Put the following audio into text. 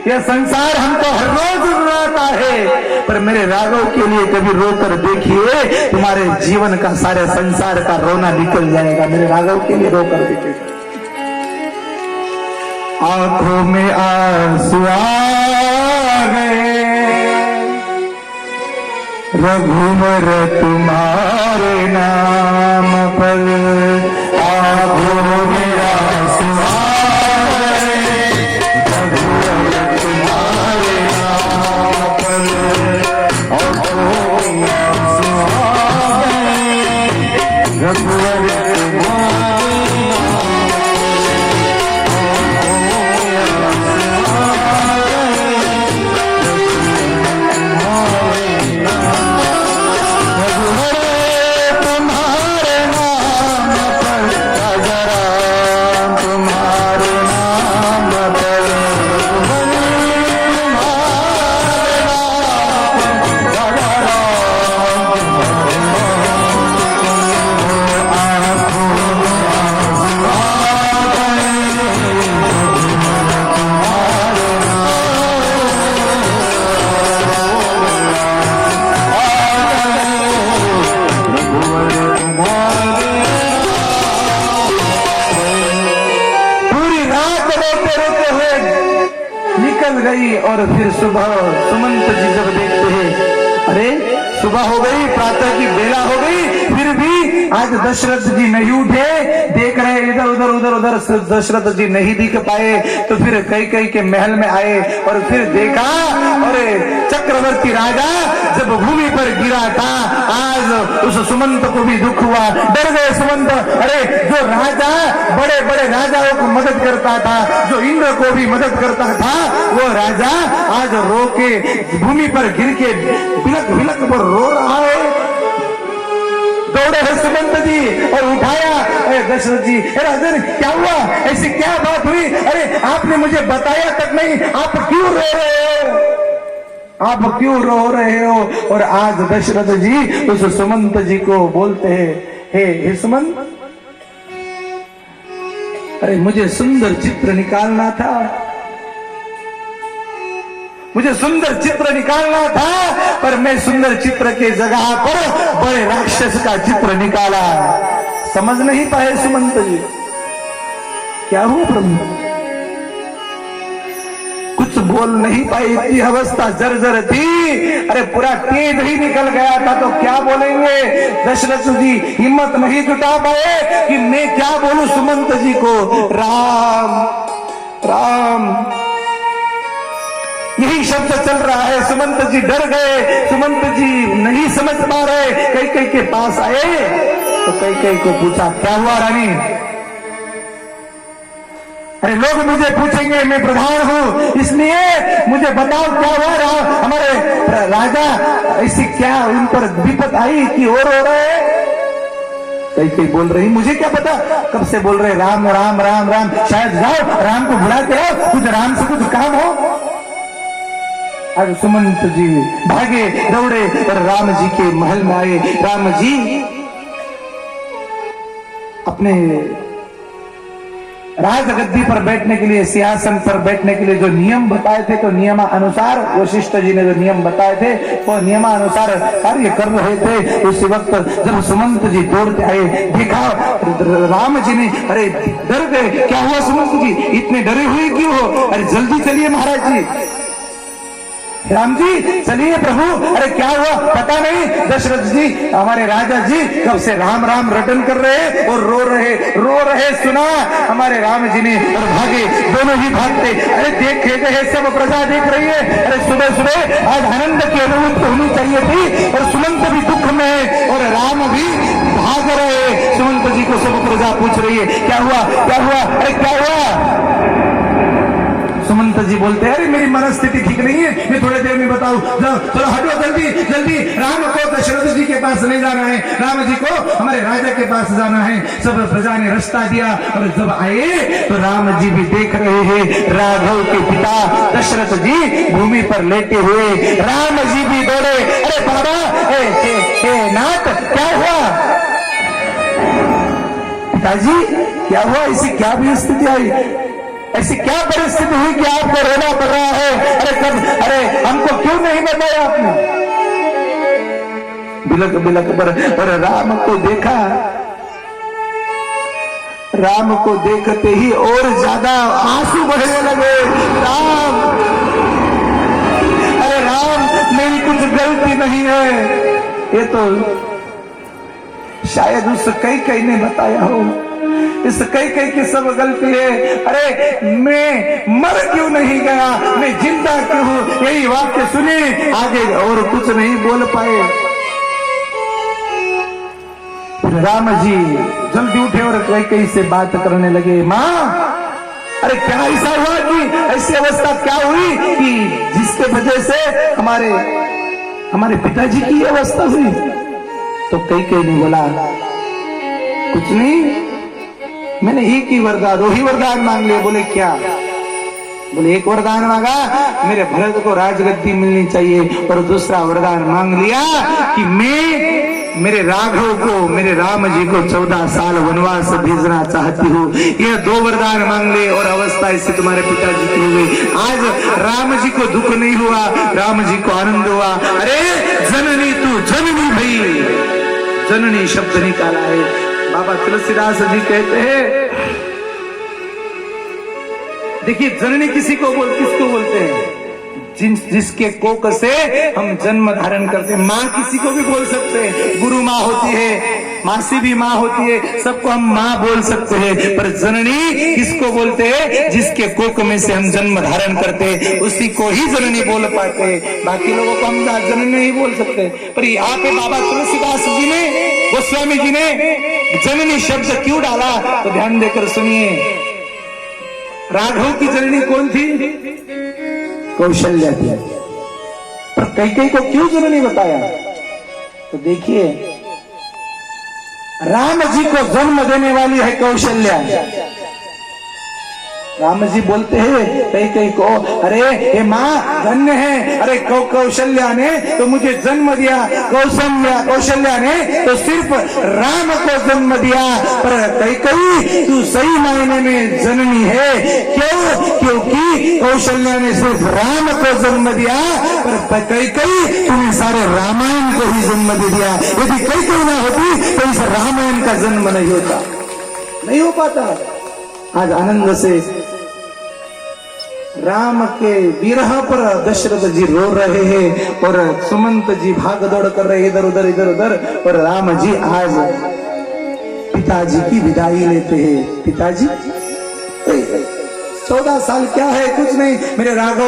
यह संसार हमको हर रोज रुलाता है, पर मेरे राघव के लिए कभी रोकर देखिए, तुम्हारे जीवन का सारे संसार का रोना निकल जाएगा। मेरे राघव के लिए रोकर देखिए। आंखों में आंसू आ गए, रघुवर तुम्हारे नाम पर। आंखों में आंसू आ गए, रघुवर तुम्हारे नाम पर। आंखों में आंसू आ गए, रघुवर और फिर सुबह सुमंत जी जब देखते हैं, अरे सुबह हो गई, प्रातः की बेला हो गई, फिर भी आज दशरथ जी नहीं उठे। देख रहे इधर उधर उधर उधर, दशरथ जी नहीं दिख पाए, तो फिर कई के महल में आए और फिर देखा, अरे चक्रवर्ती राजा जब भूमि पर गिरा था, आज उस सुमंत को भी दुख हुआ। डर गए सुमंत, अरे जो राजा बड़े बड़े राजाओं को मदद करता था, जो इंद्र को भी मदद करता था, वो राजा आज रो के भूमि पर गिर के बिलक बिलक पर रो रहा है। दौड़े है सुमंत जी और उठाया, अरे दशरथ जी, राजन क्या हुआ, ऐसी क्या बात हुई? अरे आपने मुझे बताया तक नहीं, आप क्यों रो रहे हो, आप क्यों रो रहे हो? और आज दशरथ जी उस सुमंत जी को बोलते हैं, हे सुमंत, अरे मुझे सुंदर चित्र निकालना था, मुझे सुंदर चित्र निकालना था, पर मैं सुंदर चित्र के जगह पर बड़े राक्षस का चित्र निकाला। समझ नहीं पाए सुमंत जी, क्या हुआ प्रभु? कुछ बोल नहीं पाए, इतनी अवस्था जर्जर थी। अरे पूरा तेज ही निकल गया था, तो क्या बोलेंगे? दशरथ जी हिम्मत नहीं जुटा पाए कि मैं क्या बोलूं सुमंत जी को। राम राम यही शब्द चल रहा है। सुमंत जी डर गए, सुमंत जी नहीं समझ पा रहे। कई के पास आए तो कई को पूछा, क्या हुआ रानी? अरे लोग मुझे पूछेंगे, मैं प्रधान हूं, इसलिए मुझे बताओ क्या हुआ रहा? हमारे राजा ऐसी क्या उन पर विपत आई कि और हो रहे? कई बोल रही, मुझे क्या पता, कब से बोल रहे राम राम राम राम, शायद जाओ राम को बुलाते हो, कुछ राम से कुछ काम हो। आज सुमंत जी भागे दौड़े और राम जी के महल में आए। राम जी अपने राजगद्दी पर बैठने के लिए, सिंहासन पर बैठने के लिए जो नियम बताए थे, तो नियमानुसार वशिष्ठ जी ने जो नियम बताए थे, वो नियमानुसार कार्य कर रहे थे। उसी वक्त जब सुमंत जी दौड़ते आए, देखा राम जी ने, अरे डर गए, क्या हुआ सुमंत जी, इतने डरे हुए क्यों हो? अरे जल्दी चलिए महाराज जी। राम जी चलिए प्रभु, अरे क्या हुआ पता नहीं। दशरथ जी हमारे राजा जी कब से राम राम रटन कर रहे और रो रहे सुना हमारे राम जी ने, और भागे, दोनों ही भागते। अरे देख रहे सब प्रजा देख रही है। अरे सुबह सुबह आज आनंद की अनुभूति होनी चाहिए थी, और सुमंत भी दुख में है और राम भी भाग रहे। सुमंत जी को सब प्रजा पूछ रही है, क्या हुआ क्या हुआ, अरे क्या हुआ? सुमंत जी बोलते हैं, अरे मेरी मनस्थिति ठीक नहीं है, मैं थोड़ी देर में बताऊं, चलो हटो जल्दी जल्दी, राम को दशरथ जी के पास नहीं जाना है, राम जी को हमारे राजा के पास जाना है। सब प्रजा ने रास्ता दिया और जब आए तो राम जी भी देख रहे हैं राघव के पिता दशरथ जी भूमि पर लेटे हुए। राम जी भी दौड़े, अरे बाबा नाथ क्या हुआ? पिताजी क्या हुआ? ऐसी क्या भी स्थिति आई, ऐसी क्या परिस्थिति हुई कि आपको रोना पड़ रहा है? क्यों नहीं बताया आपने? बिलक बिलक पर राम को देखा, राम को देखते ही और ज्यादा आंसू बहने लगे। राम, अरे राम, मेरी कुछ गलती नहीं है, ये तो शायद उस कई ने बताया हो, इस कई की सब गलती है। अरे मैं मर क्यों नहीं गया, मैं जिंदा क्यों हूं? यही वाक्य सुने, आगे और कुछ नहीं बोल पाए। राम जी जल्दी उठे और कई से बात करने लगे। माँ, अरे क्या ऐसा हुआ कि ऐसी अवस्था क्या हुई कि जिसके वजह से हमारे पिताजी की अवस्था हुई? तो कई ने बोला, कुछ नहीं, मैंने एक ही वरदान, दो ही वरदान मांग लिए। बोले क्या? बोले एक वरदान मांगा, मेरे भरत को राजगद्दी मिलनी चाहिए, और दूसरा वरदान मांग लिया कि मैं मेरे राघव को, मेरे राम जी को 14 साल वनवास भेजना चाहती हूँ। ये 2 वरदान मांग ले और अवस्था इससे तुम्हारे पिताजी की हुई। आज राम जी को दुख नहीं हुआ, राम जी को आनंद हुआ। अरे जननी, तू जननी भई, जननी शब्द निकाला है। बाबा तुलसीदास जी कहते हैं, देखिए जननी किसको बोलते हैं? जिसके कोख से हम जन्म धारण करते हैं। माँ किसी को भी बोल सकते हैं, गुरु माँ होती है, मासी भी माँ होती है, सबको हम माँ बोल सकते हैं। पर जननी किसको बोलते हैं? जिसके कोख में से हम जन्म धारण करते हैं, उसी को ही जननी बोल पाते हैं। बाकी लोगों को हम जननी नहीं बोल सकते। पर यहाँ पे बाबा तुलसीदास जी ने, गोस्वामी जी ने जननी शब्द क्यों डाला, तो ध्यान देकर सुनिए। राघव की जननी कौन थी? कौशल्या थी। पर कई को क्यों जननी बताया? तो देखिए, राम जी को जन्म देने वाली है कौशल्या। राम जी बोलते हैं कई को, अरे ये माँ धन्य है, अरे कौशल्या ने तो मुझे जन्म दिया, कौशल्या ने तो सिर्फ राम को जन्म दिया। पर कई तू सही मायने में जननी है। क्यों? क्योंकि कौशल्या ने सिर्फ राम को जन्म दिया, पर कई तूने सारे रामायण को ही जन्म दे दिया। यदि कई ना होती तो इस रामायण का जन्म नहीं होता, नहीं हो पाता। आज आनंद से राम के विरह पर दशरथ जी रो रहे हैं और सुमंत जी भाग दौड़ कर रहे इधर उधर, और राम जी आज पिताजी की विदाई लेते हैं। पिताजी 14 साल क्या है, कुछ नहीं, मेरे राघव